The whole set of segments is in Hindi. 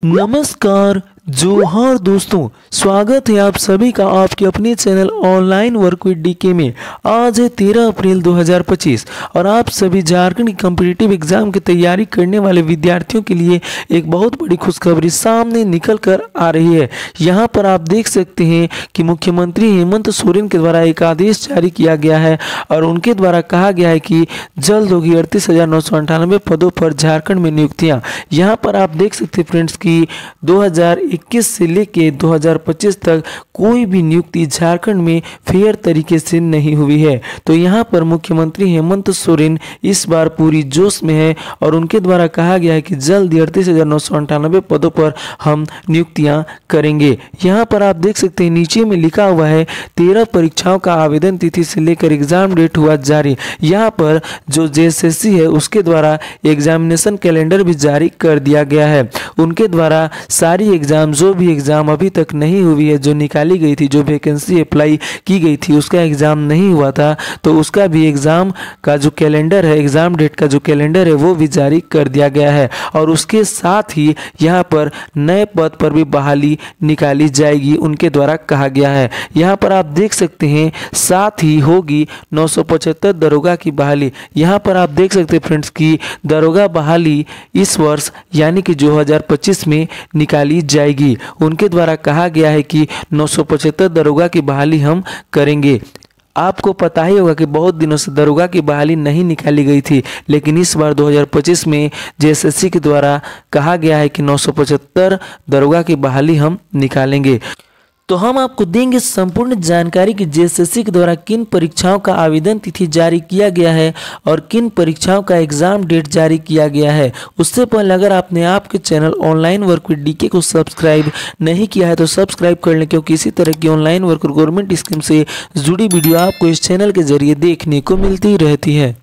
नमस्कार, जोहार दोस्तों। स्वागत है आप सभी का आपके अपने channel online work with DK में। आज है 13 अप्रैल 2025 और आप सभी झारखंड कॉम्पिटिटिव एग्जाम की तैयारी करने वाले विद्यार्थियों के लिए एक बहुत बड़ी खुशखबरी सामने निकल कर आ रही है। यहां पर आप देख सकते हैं कि मुख्यमंत्री हेमंत सोरेन के द्वारा एक आदेश जारी किया गया है और उनके द्वारा कहा गया है कि जल्द होगी 38,998 पदों पर झारखंड में नियुक्तियाँ। यहाँ पर आप देख सकते हैं फ्रेंड्स की 2021 से लेके 2025 तक कोई भी नियुक्ति झारखंड में फेयर तरीके से नहीं हुई है। तो यहाँ पर मुख्यमंत्री हेमंत सोरेन इस बार पूरी जोश में है और उनके द्वारा कहा गया है कि जल्द 38,998 पदों पर हम नियुक्तियां करेंगे। यहाँ पर आप देख सकते हैं नीचे में लिखा हुआ है 13 परीक्षाओं का आवेदन तिथि से लेकर एग्जाम डेट हुआ जारी। यहाँ पर जो जेएसएससी है उसके द्वारा एग्जामिनेशन कैलेंडर भी जारी कर दिया गया है। उनके द्वारा सारी एग्जाम जो भी एग्जाम अभी तक नहीं हुई है, जो निकाली गई थी, जो वैकेंसी अप्लाई की गई थी उसका एग्जाम नहीं हुआ था, तो उसका भी एग्जाम का जो कैलेंडर है, एग्जाम डेट का जो कैलेंडर है वो भी जारी कर दिया गया है। और उसके साथ ही यहाँ पर नए पद पर भी बहाली निकाली जाएगी, उनके द्वारा कहा गया है। यहाँ पर आप देख सकते हैं साथ ही होगी 975 दरोगा की बहाली। यहाँ पर आप देख सकते हैं फ्रेंड्स की दरोगा बहाली इस वर्ष यानी कि 2025 में निकाली जाएगी। उनके द्वारा कहा गया है कि 975 दरोगा की बहाली हम करेंगे। आपको पता ही होगा कि बहुत दिनों से दरोगा की बहाली नहीं निकाली गई थी, लेकिन इस बार 2025 में जेएसएससी के द्वारा कहा गया है कि 975 दरोगा की बहाली हम निकालेंगे। तो हम आपको देंगे संपूर्ण जानकारी कि जेएसएससी के द्वारा किन परीक्षाओं का आवेदन तिथि जारी किया गया है और किन परीक्षाओं का एग्जाम डेट जारी किया गया है। उससे पहले अगर आपने आपके channel online work with DK को सब्सक्राइब नहीं किया है तो सब्सक्राइब कर लें, क्योंकि इसी तरह की ऑनलाइन वर्क और गवर्नमेंट स्कीम से जुड़ी वीडियो आपको इस चैनल के जरिए देखने को मिलती रहती है।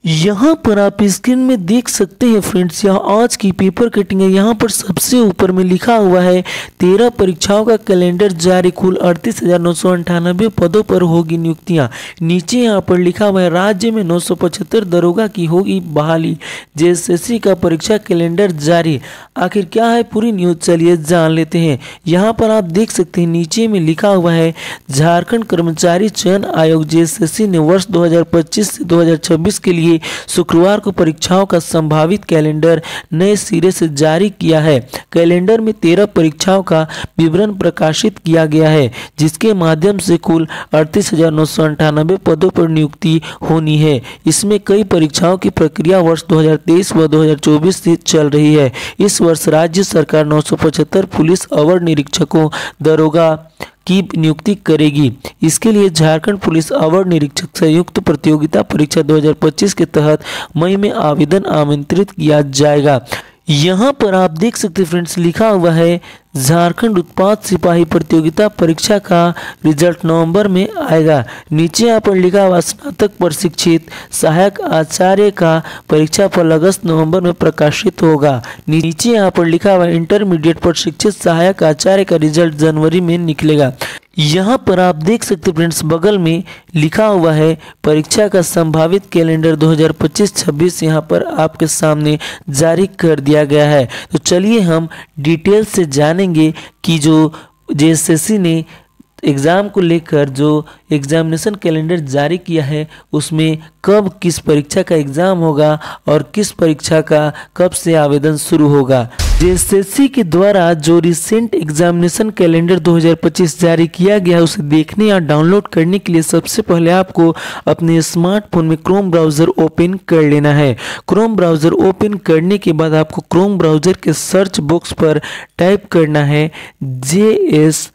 यहाँ पर आप स्क्रीन में देख सकते हैं फ्रेंड्स, यहाँ आज की पेपर कटिंग है। यहाँ पर सबसे ऊपर में लिखा हुआ है 13 परीक्षाओं का कैलेंडर जारी, कुल 38,998 पदों पर होगी नियुक्तियाँ। नीचे यहाँ पर लिखा हुआ है राज्य में 975 दरोगा की होगी बहाली, जेएसएससी का परीक्षा कैलेंडर जारी। आखिर क्या है पूरी न्यूज, चलिए जान लेते हैं। यहाँ पर आप देख सकते हैं नीचे में लिखा हुआ है झारखंड कर्मचारी चयन आयोग जेएसएससी ने वर्ष 2025 से 2026 के लिए शुक्रवार को परीक्षाओं का संभावित कैलेंडर नए सिरे से जारी किया है। कैलेंडर में 13 परीक्षाओं का विवरण प्रकाशित किया गया है, जिसके माध्यम से कुल 38,998 पदों पर नियुक्ति होनी है। इसमें कई परीक्षाओं की प्रक्रिया वर्ष 2023 व 2024 से चल रही है। इस वर्ष राज्य सरकार 975 पुलिस अवर निरीक्षकों दरोगा की नियुक्ति करेगी। इसके लिए झारखंड पुलिस अवर निरीक्षक संयुक्त प्रतियोगिता परीक्षा 2025 के तहत मई में आवेदन आमंत्रित किया जाएगा। यहाँ पर आप देख सकते हैं फ्रेंड्स लिखा हुआ है झारखंड उत्पाद सिपाही प्रतियोगिता परीक्षा का रिजल्ट नवंबर में आएगा। नीचे यहाँ पर लिखा हुआ स्नातक प्रशिक्षित सहायक आचार्य का परीक्षा फल अगस्त नवंबर में प्रकाशित होगा। नीचे यहाँ पर लिखा हुआ इंटरमीडिएट प्रशिक्षित सहायक आचार्य का रिजल्ट जनवरी में निकलेगा। यहाँ पर आप देख सकते हैं फ्रेंड्स बगल में लिखा हुआ है परीक्षा का संभावित कैलेंडर 2025-26 यहाँ पर आपके सामने जारी कर दिया गया है। तो चलिए हम डिटेल से जानेंगे कि जो जेएसएससी ने एग्ज़ाम को लेकर जो एग्जामिनेशन कैलेंडर जारी किया है उसमें कब किस परीक्षा का एग्ज़ाम होगा और किस परीक्षा का कब से आवेदन शुरू होगा। जेएसएससी के द्वारा जो रिसेंट एग्जामिनेशन कैलेंडर 2025 जारी किया गया है उसे देखने या डाउनलोड करने के लिए सबसे पहले आपको अपने स्मार्टफोन में क्रोम ब्राउज़र ओपन कर लेना है। क्रोम ब्राउज़र ओपन करने के बाद आपको क्रोम ब्राउज़र के सर्च बॉक्स पर टाइप करना है जेएसएससी,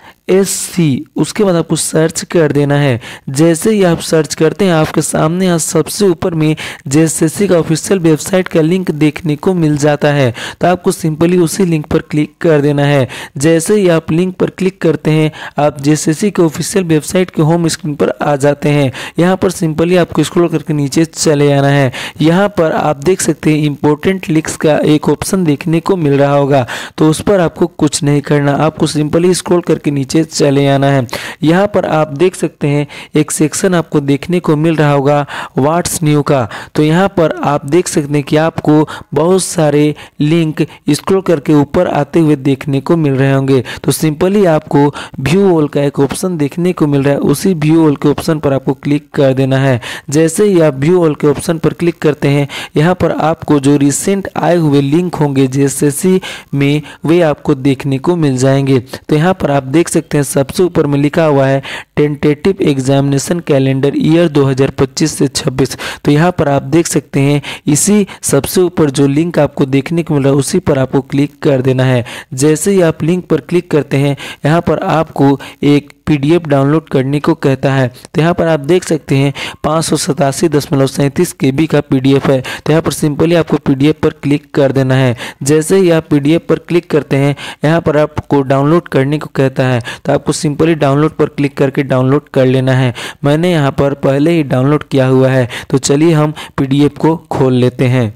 उसके बाद आपको सर्च कर देना है। जैसे ही आप सर्च करते हैं आपके सामने यहाँ सबसे ऊपर में जेएसएससी का ऑफिशियल वेबसाइट का लिंक देखने को मिल जाता है। तो आपको सिंपली उसी लिंक पर क्लिक कर देना है। जैसे ही आप लिंक पर क्लिक करते हैं आप जेएसएससी के ऑफिशियल वेबसाइट के होम स्क्रीन पर आ जाते हैं। यहाँ पर सिंपली आपको स्क्रॉल करके नीचे चले आना है। यहाँ पर आप देख सकते हैं इंपॉर्टेंट लिंक्स का एक ऑप्शन देखने को मिल रहा होगा, तो उस पर आपको कुछ नहीं करना, आपको सिंपली स्क्रॉल करके नीचे नीचे चले आना है। यहाँ पर आप देख सकते हैं एक सेक्शन आपको देखने को मिल रहा होगा व्हाट्स न्यू का। तो यहाँ पर आप देख सकते हैं कि आपको बहुत सारे लिंक स्क्रॉल करके ऊपर आते हुए देखने को मिल रहे होंगे। तो सिंपली आपको व्यू ऑल का एक ऑप्शन देखने को मिल रहा है, उसी व्यू ऑल के ऑप्शन पर आपको क्लिक कर देना है। जैसे ही आप व्यू ऑल के ऑप्शन पर क्लिक करते हैं, यहाँ पर आपको जो रिसेंट आए हुए लिंक होंगे जेएसएससी में वे आपको देखने को मिल जाएंगे। तो यहाँ पर आप देख सकते हैं सबसे ऊपर में लिखा हुआ है टेंटेटिव एग्जामिनेशन कैलेंडर ईयर 2025 से 26। तो यहाँ पर आप देख सकते हैं इसी सबसे ऊपर जो लिंक आपको देखने को मिल रहा है उसी पर आपको क्लिक कर देना है। जैसे ही आप लिंक पर क्लिक करते हैं, यहाँ पर आपको एक PDF डाउनलोड करने को कहता है। तो यहाँ पर आप देख सकते हैं 587.37 KB का PDF है। तो यहाँ पर सिंपली आपको PDF पर क्लिक कर देना है। जैसे ही आप PDF पर क्लिक करते हैं, यहाँ पर आपको डाउनलोड करने को कहता है। तो आपको सिंपली डाउनलोड पर क्लिक करके डाउनलोड कर लेना है। मैंने यहाँ पर पहले ही डाउनलोड किया हुआ है। तो चलिए हम PDF को खोल लेते हैं।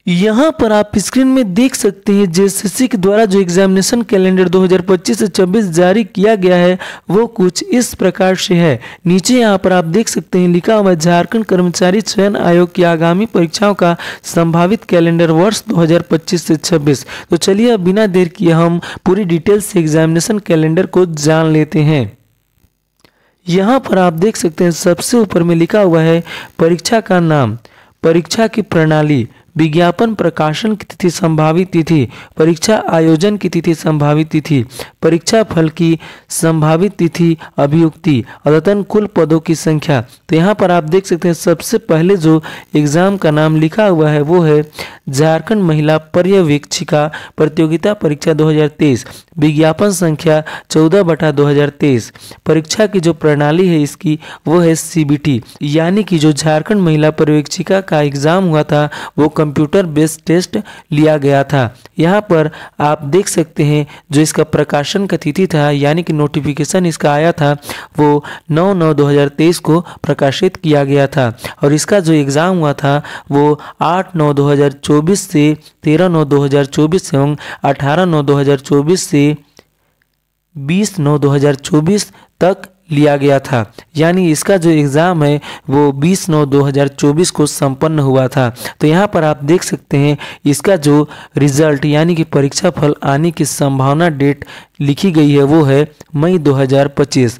यहाँ पर आप स्क्रीन में देख सकते हैं जेएसएससी के द्वारा जो एग्जामिनेशन कैलेंडर 2025 से 26 जारी किया गया है वो कुछ इस प्रकार से है। नीचे यहाँ पर आप देख सकते हैं लिखा हुआ झारखंड कर्मचारी चयन आयोग की आगामी परीक्षाओं का संभावित कैलेंडर वर्ष 2025 से 26। तो चलिए अब बिना देर किए हम पूरी डिटेल से एग्जामिनेशन कैलेंडर को जान लेते हैं। यहाँ पर आप देख सकते हैं सबसे ऊपर में लिखा हुआ है परीक्षा का नाम, परीक्षा की प्रणाली, विज्ञापन प्रकाशन की तिथि, संभावित तिथि, परीक्षा आयोजन की तिथि, संभावित तिथि, परीक्षा फल की संभावित तिथि, अभियुक्ति, अद्यतन कुल पदों की संख्या। तो यहाँ पर आप देख सकते हैं सबसे पहले जो एग्जाम का नाम लिखा हुआ है वो है झारखंड महिला पर्यवेक्षिका प्रतियोगिता परीक्षा 2023, विज्ञापन संख्या 14/2023। परीक्षा की जो प्रणाली है इसकी वो है CBT, यानी कि जो झारखंड महिला पर्यवेक्षिका का एग्जाम हुआ था वो कंप्यूटर बेस्ड टेस्ट लिया गया था। यहाँ पर आप देख सकते हैं जो इसका प्रकाशन का तिथि था, यानी कि नोटिफिकेशन इसका आया था वो 9/9/2023 को प्रकाशित किया गया था। और इसका जो एग्ज़ाम हुआ था वो 8/9/2024 से 13/9/2024 एवं 18/9/2024 से 20/9/2024 तक लिया गया था। यानी इसका जो एग्ज़ाम है वो 20/9/2024 को संपन्न हुआ था। तो यहाँ पर आप देख सकते हैं इसका जो रिजल्ट यानी कि परीक्षा फल आने की संभावना डेट लिखी गई है वो है मई 2025।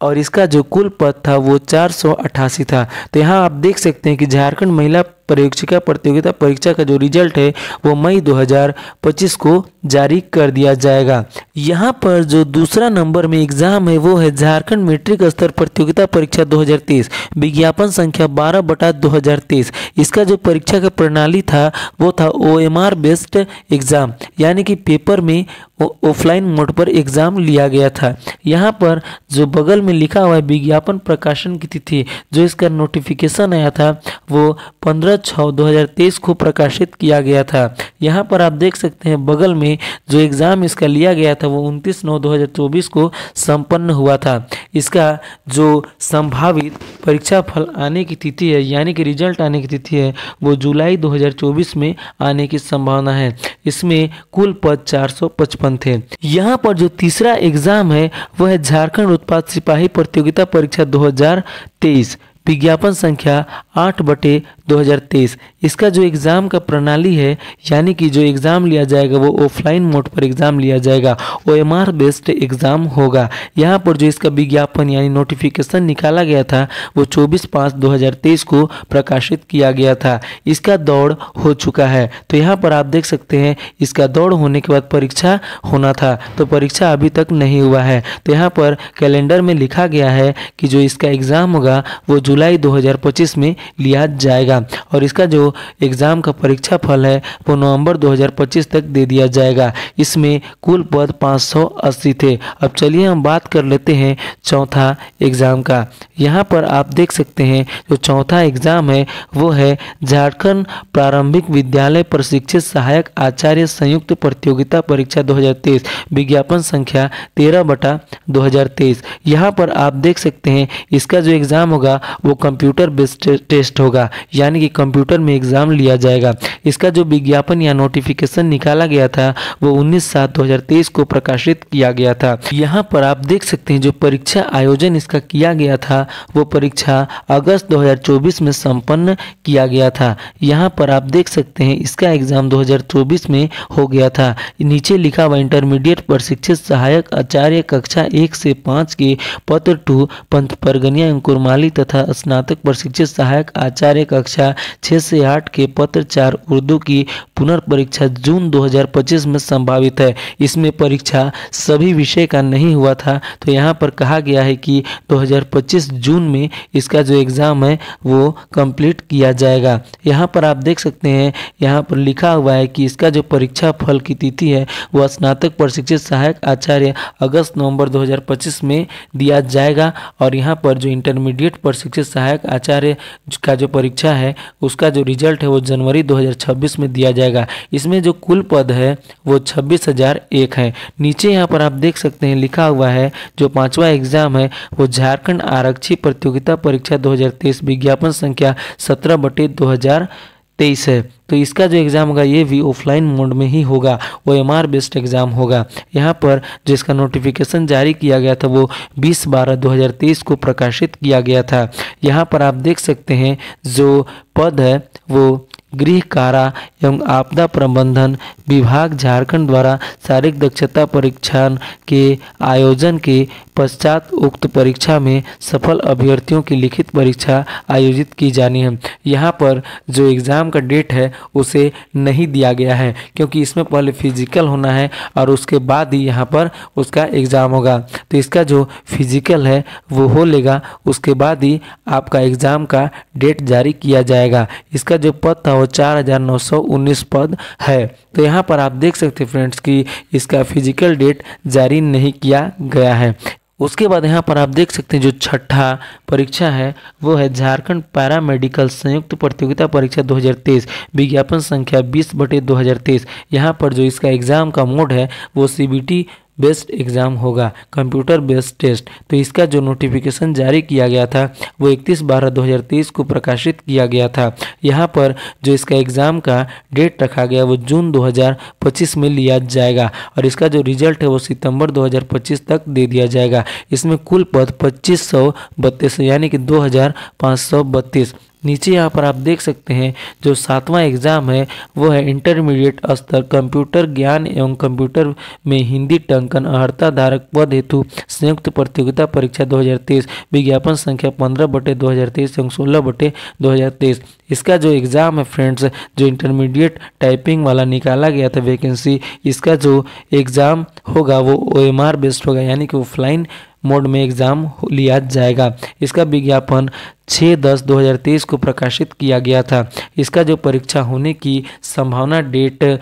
और इसका जो कुल पद था वो 488 था। तो यहाँ आप देख सकते हैं कि झारखंड महिला पर्यवेक्षिका प्रतियोगिता परीक्षा का जो रिजल्ट है वो मई 2025 को जारी कर दिया जाएगा। यहाँ पर जो दूसरा नंबर में एग्जाम है वो है झारखंड मैट्रिक स्तर प्रतियोगिता परीक्षा 2023, विज्ञापन संख्या 12/2023। इसका जो परीक्षा का प्रणाली था वो था OMR बेस्ड एग्जाम, यानी कि पेपर में ऑफलाइन मोड पर एग्जाम लिया गया था। यहाँ पर जो बगल में लिखा हुआ है विज्ञापन प्रकाशन की तिथि, जो इसका नोटिफिकेशन आया था वो 15/6/2023 को प्रकाशित किया गया था। यहाँ पर आप देख सकते हैं बगल में जो एग्ज़ाम इसका लिया गया था वो 29/9/2024 को संपन्न हुआ था। इसका जो संभावित परीक्षा फल आने की तिथि है यानी कि रिजल्ट आने की तिथि है वो जुलाई 2024 में आने की संभावना है। इसमें कुल पद 455 थे। यहाँ पर जो तीसरा एग्जाम है वो है झारखंड उत्पाद सिपाही प्रतियोगिता परीक्षा 2023, विज्ञापन संख्या 8/2023। इसका जो एग्ज़ाम का प्रणाली है यानी कि जो एग्ज़ाम लिया जाएगा वो ऑफलाइन मोड पर एग्ज़ाम लिया जाएगा, OMR बेस्ड एग्ज़ाम होगा। यहाँ पर जो इसका विज्ञापन यानी नोटिफिकेशन निकाला गया था वो 24/5/2023 को प्रकाशित किया गया था। इसका दौड़ हो चुका है। तो यहाँ पर आप देख सकते हैं इसका दौड़ होने के बाद परीक्षा होना था, तो परीक्षा अभी तक नहीं हुआ है। तो यहाँ पर कैलेंडर में लिखा गया है कि जो इसका एग्ज़ाम होगा वो जुलाई 2025 में लिया जाएगा और इसका जो एग्ज़ाम का परीक्षा फल है वो नवंबर 2025 तक दे दिया जाएगा। इसमें कुल पद 580 थे। अब चलिए हम बात कर लेते हैं चौथा एग्ज़ाम का। यहाँ पर आप देख सकते हैं जो चौथा एग्ज़ाम है वो है झारखंड प्रारंभिक विद्यालय प्रशिक्षित सहायक आचार्य संयुक्त प्रतियोगिता परीक्षा 2023, विज्ञापन संख्या 13/2023। यहाँ पर आप देख सकते हैं इसका जो एग्ज़ाम होगा वो कंप्यूटर बेस्ड टेस्ट होगा, यानी यानी कि कंप्यूटर में एग्जाम लिया जाएगा। इसका जो विज्ञापन या नोटिफिकेशन निकाला गया था वो 19/7/2023 को प्रकाशित किया गया था। यहाँ पर आप देख सकते हैं जो परीक्षा आयोजन इसका किया गया था वो परीक्षा अगस्त 2024 में संपन्न किया गया था। यहाँ पर आप देख सकते हैं इसका एग्जाम 2024 में हो गया था। नीचे लिखा हुआ इंटरमीडिएट प्रशिक्षित सहायक आचार्य कक्षा 1 से 5 के पत्र 2 पंत परगनिया अंकुरमाली तथा स्नातक प्रशिक्षित सहायक आचार्य कक्षा 6 से 8 के पत्र 4 उर्दू की पुनर्परीक्षा जून 2025 में संभावित है। इसमें परीक्षा सभी विषय का नहीं हुआ था, तो यहाँ पर कहा गया है कि 2025 जून में इसका जो एग्ज़ाम है वो कंप्लीट किया जाएगा। यहाँ पर आप देख सकते हैं यहाँ पर लिखा हुआ है कि इसका जो परीक्षा फल की तिथि है वह स्नातक प्रशिक्षित सहायक आचार्य अगस्त-नवंबर 2025 में दिया जाएगा। और यहाँ पर जो इंटरमीडिएट प्रशिक्षित सहायक आचार्य का जो परीक्षा है उसका जो रिजल्ट है वो जनवरी 2026 में दिया जाएगा। इसमें जो कुल पद है वो 26,001 है। नीचे यहाँ पर आप देख सकते हैं लिखा हुआ है जो 5वां एग्जाम है वो झारखंड आरक्षी प्रतियोगिता परीक्षा 2023 विज्ञापन संख्या 17/2023 है। तो इसका जो एग्ज़ाम होगा ये भी ऑफलाइन मोड में ही होगा, OMR बेस्ड एग्ज़ाम होगा। यहाँ पर जिसका नोटिफिकेशन जारी किया गया था वो 20/12/2023 को प्रकाशित किया गया था। यहाँ पर आप देख सकते हैं जो पद है वो गृह कारा एवं आपदा प्रबंधन विभाग झारखंड द्वारा शारीरिक दक्षता परीक्षा के आयोजन के पश्चात उक्त परीक्षा में सफल अभ्यर्थियों की लिखित परीक्षा आयोजित की जानी है। यहाँ पर जो एग्ज़ाम का डेट है उसे नहीं दिया गया है क्योंकि इसमें पहले फिजिकल होना है और उसके बाद ही यहाँ पर उसका एग्ज़ाम होगा। तो इसका जो फिजिकल है वो हो लेगा, उसके बाद ही आपका एग्ज़ाम का डेट जारी किया जाएगा। इसका जो पद था वो 4,919 पद है। तो यहाँ पर आप देख सकते हैं फ्रेंड्स कि इसका फिजिकल डेट जारी नहीं किया गया है। उसके बाद यहाँ पर आप देख सकते हैं जो छठा परीक्षा है वो है झारखंड पैरा मेडिकल संयुक्त प्रतियोगिता परीक्षा 2023 विज्ञापन संख्या 20/2023। यहाँ पर जो इसका एग्ज़ाम का मोड है वो CBT बेस्ड एग्ज़ाम होगा, कंप्यूटर बेस्ड टेस्ट। तो इसका जो नोटिफिकेशन जारी किया गया था वो 31/12/2023 को प्रकाशित किया गया था। यहाँ पर जो इसका एग्ज़ाम का डेट रखा गया वो जून 2025 में लिया जाएगा और इसका जो रिजल्ट है वो सितंबर 2025 तक दे दिया जाएगा। इसमें कुल पद 2532 यानी कि 2532। नीचे यहाँ पर आप देख सकते हैं जो 7वां एग्ज़ाम है वो है इंटरमीडिएट स्तर कंप्यूटर ज्ञान एवं कंप्यूटर में हिंदी टंकन अर्हता धारक पद हेतु संयुक्त प्रतियोगिता परीक्षा 2023 विज्ञापन संख्या 15/2023 एवं 16/2023। इसका जो एग्ज़ाम है फ्रेंड्स जो इंटरमीडिएट टाइपिंग वाला निकाला गया था वैकेंसी, इसका जो एग्ज़ाम होगा वो OMR बेस्ड होगा यानी कि ऑफलाइन मोड में एग्ज़ाम लिया जाएगा। इसका विज्ञापन 6/10/2023 को प्रकाशित किया गया था। इसका जो परीक्षा होने की संभावना डेट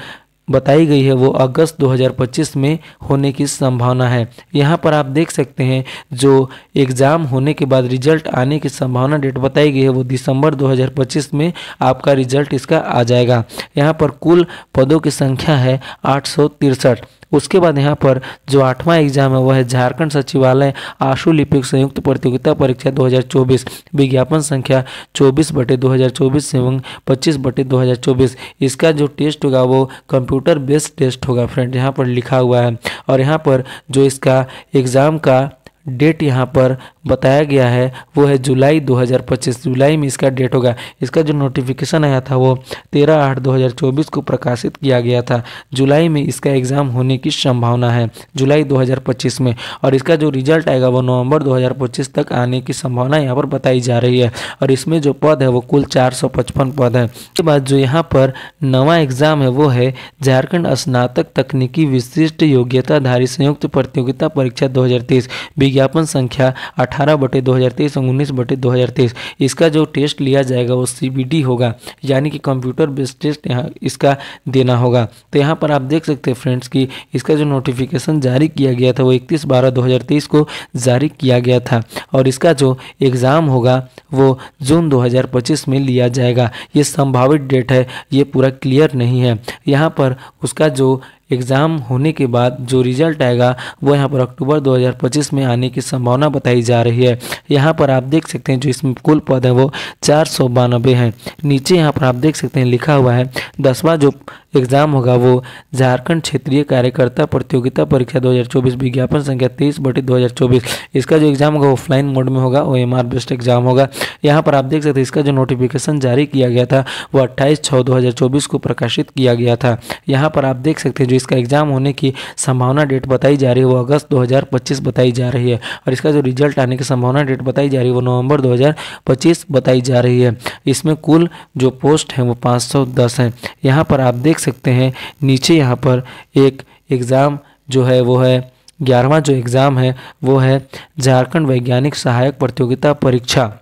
बताई गई है वो अगस्त 2025 में होने की संभावना है। यहाँ पर आप देख सकते हैं जो एग्ज़ाम होने के बाद रिजल्ट आने की संभावना डेट बताई गई है वो दिसंबर 2025 में आपका रिजल्ट इसका आ जाएगा। यहाँ पर कुल पदों की संख्या है 863। उसके बाद यहाँ पर जो 8वां एग्ज़ाम है वह है झारखंड सचिवालय आशु लिपिक संयुक्त प्रतियोगिता परीक्षा 2024 विज्ञापन संख्या 24/2024 एवं 25/2024। इसका जो टेस्ट होगा वो कंप्यूटर बेस्ड टेस्ट होगा फ्रेंड, यहाँ पर लिखा हुआ है। और यहाँ पर जो इसका एग्ज़ाम का डेट यहाँ पर बताया गया है वो है जुलाई 2025। जुलाई में इसका डेट होगा। इसका जो नोटिफिकेशन आया था वो 13/8/2024 को प्रकाशित किया गया था। जुलाई में इसका एग्ज़ाम होने की संभावना है, जुलाई 2025 में। और इसका जो रिजल्ट आएगा वो नवंबर 2025 तक आने की संभावना यहाँ पर बताई जा रही है। और इसमें जो पद है वो कुल 455 पद है। उसके बाद जो यहाँ पर 9वां एग्ज़ाम है वो है झारखंड स्नातक तकनीकी विशिष्ट योग्यताधारी संयुक्त प्रतियोगिता परीक्षा 2023 विज्ञापन संख्या 18/2023 और 19/2023। इसका जो टेस्ट लिया जाएगा वो CBT होगा यानी कि कंप्यूटर बेस्ड टेस्ट यहाँ इसका देना होगा। तो यहाँ पर आप देख सकते हैं फ्रेंड्स कि इसका जो नोटिफिकेशन जारी किया गया था वो 31/12/2023 को जारी किया गया था और इसका जो एग्ज़ाम होगा वो जून 2025 में लिया जाएगा। ये संभावित डेट है, ये पूरा क्लियर नहीं है। यहाँ पर उसका जो एग्ज़ाम होने के बाद जो रिजल्ट आएगा वो यहाँ पर अक्टूबर 2025 में आने की संभावना बताई जा रही है। यहाँ पर आप देख सकते हैं जो इसमें कुल पद है वो 492 हैं। नीचे यहाँ पर आप देख सकते हैं लिखा हुआ है 10वां जो एग्ज़ाम होगा वो झारखंड क्षेत्रीय कार्यकर्ता प्रतियोगिता परीक्षा 2024 विज्ञापन संख्या 23/2024। इसका जो एग्ज़ाम होगा ऑफलाइन मोड में होगा, OMR बेस्ड एग्जाम होगा। यहाँ पर आप देख सकते हैं इसका जो नोटिफिकेशन जारी किया गया था वो 28/6/2024 को प्रकाशित किया गया था। यहाँ पर आप देख सकते हैं जो इसका एग्ज़ाम होने की संभावना डेट बताई जा रही है वो अगस्त 2025 बताई जा रही है, और इसका जो रिजल्ट आने की संभावना डेट बताई जा रही है वो नवंबर 2025 बताई जा रही है। इसमें कुल जो पोस्ट हैं वो 510 हैं। यहाँ पर आप देख सकते हैं नीचे यहाँ पर एक एग्ज़ाम जो है वो है 11वां जो एग्ज़ाम है वो है झारखंड वैज्ञानिक सहायक प्रतियोगिता परीक्षा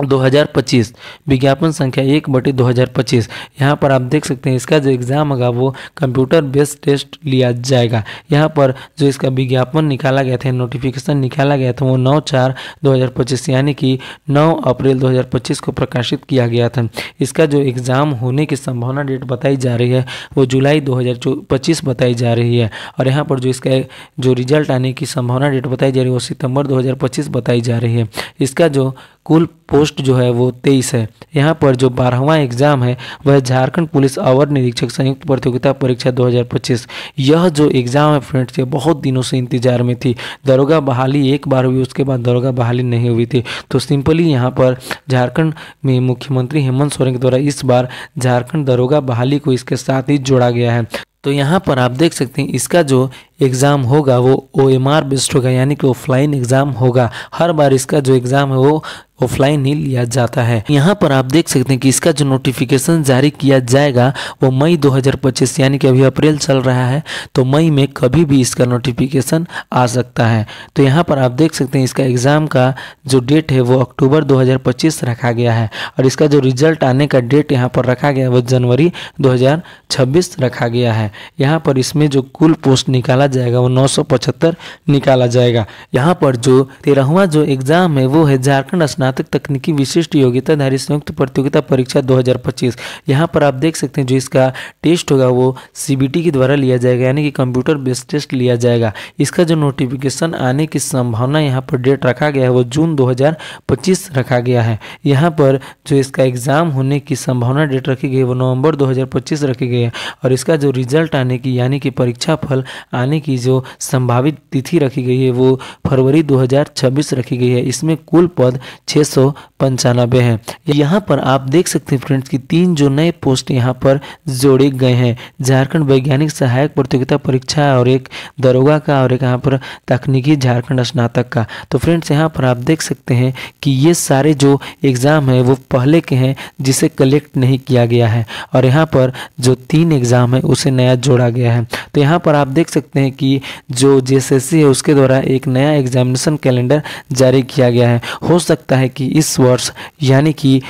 2025 विज्ञापन संख्या 1/2025। यहाँ पर आप देख सकते हैं इसका जो एग्ज़ाम होगा वो कंप्यूटर बेस्ड टेस्ट लिया जाएगा। यहाँ पर जो इसका विज्ञापन निकाला गया था, नोटिफिकेशन निकाला गया था वो 9/4/2025 यानी कि 9 अप्रैल 2025 को प्रकाशित किया गया था। इसका जो एग्ज़ाम होने की संभावना डेट बताई जा रही है वो जुलाई 2025 बताई जा रही है, और यहाँ पर जो इसका जो रिजल्ट आने की संभावना डेट बताई जा रही है वो सितंबर 2025 बताई जा रही है। इसका जो कुल पोस्ट जो है वो 23 है। यहाँ पर जो 12वां एग्ज़ाम है वह झारखंड पुलिस अवर निरीक्षक संयुक्त प्रतियोगिता परीक्षा 2025। यह जो एग्ज़ाम है फ्रेंड्स ये बहुत दिनों से इंतजार में थी। दरोगा बहाली एक बार हुई, उसके बाद दरोगा बहाली नहीं हुई थी, तो सिंपली यहाँ पर झारखंड में मुख्यमंत्री हेमंत सोरेन के द्वारा इस बार झारखंड दरोगा बहाली को इसके साथ ही जोड़ा गया है। तो यहाँ पर आप देख सकते हैं इसका जो एग्ज़ाम होगा वो OMR बेस्ड होगा, यानी कि ऑफलाइन एग्ज़ाम होगा। हर बार इसका जो एग्ज़ाम है वो ऑफलाइन ही लिया जाता है। यहाँ पर आप देख सकते हैं कि इसका जो नोटिफिकेशन जारी किया जाएगा वो मई 2025 यानी कि अभी अप्रैल चल रहा है, तो मई में कभी भी इसका नोटिफिकेशन आ सकता है। तो यहाँ पर आप देख सकते हैं इसका एग्ज़ाम का जो डेट है वो अक्टूबर 2025 रखा गया है, और इसका जो रिजल्ट आने का डेट यहाँ पर रखा गया है वो जनवरी 2026 रखा गया है। यहाँ पर इसमें जो कुल पोस्ट निकाला जाएगा वो 975 निकाला जाएगा। यहाँ पर जो 13वां जो एग्ज़ाम है वो है झारखंड स्नातक तकनीकी विशिष्ट योग्यताधारी संयुक्त प्रतियोगिता परीक्षा 2025। यहाँ पर आप देख सकते हैं जो इसका टेस्ट होगा वो CBT के द्वारा लिया जाएगा, यानी कि कंप्यूटर बेस्ड टेस्ट लिया जाएगा। इसका जो नोटिफिकेशन आने की संभावना यहाँ पर डेट रखा गया है वो जून 2025 रखा गया है। यहाँ पर जो इसका एग्ज़ाम होने की संभावना डेट रखी गई है वो नवंबर 2025 रखी गई है, और इसका जो रिजल्ट आने की यानी कि परीक्षा फल आने की जो संभावित तिथि रखी गई है वो फरवरी 2026 रखी गई है। इसमें कुल पद 695 हैं। यहाँ पर आप देख सकते हैं फ्रेंड्स कि 3 जो नए पोस्ट यहाँ पर जोड़े गए हैं, झारखंड वैज्ञानिक सहायक प्रतियोगिता परीक्षा और एक दरोगा का और एक यहाँ पर तकनीकी झारखंड स्नातक का। तो फ्रेंड्स यहाँ पर आप देख सकते हैं कि ये सारे जो एग्ज़ाम है वो पहले के हैं जिसे कलेक्ट नहीं किया गया है, और यहाँ पर जो 3 एग्ज़ाम है उसे नया जोड़ा गया है। तो यहाँ पर आप देख सकते हैं कि जो JSSC है उसके द्वारा एक नया एग्जामिनेशन कैलेंडर जारी किया गया है। हो सकता है कि इस वर्ष यानी कि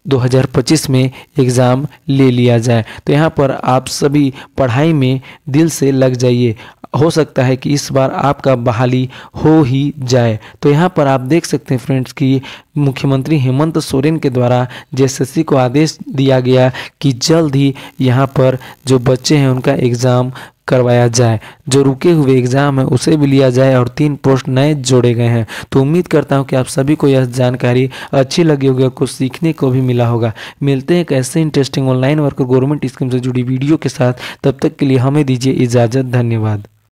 2025 में एग्ज़ाम ले लिया जाए। तो यहाँ पर आप सभी पढ़ाई में दिल से लग जाइए, हो सकता है कि इस बार आपका बहाली हो ही जाए। तो यहाँ पर आप देख सकते हैं फ्रेंड्स कि मुख्यमंत्री हेमंत सोरेन के द्वारा JSSC को आदेश दिया गया कि जल्द ही यहाँ पर जो बच्चे हैं उनका एग्ज़ाम करवाया जाए, जो रुके हुए एग्ज़ाम है उसे भी लिया जाए, और 3 पोस्ट नए जोड़े गए हैं। तो उम्मीद करता हूँ कि आप सभी को यह जानकारी अच्छी लगी होगी और कुछ सीखने को भी मिला होगा। मिलते हैं एक ऐसे इंटरेस्टिंग ऑनलाइन वर्क और गवर्नमेंट स्कीम से जुड़ी वीडियो के साथ, तब तक के लिए हमें दीजिए इजाज़त। धन्यवाद।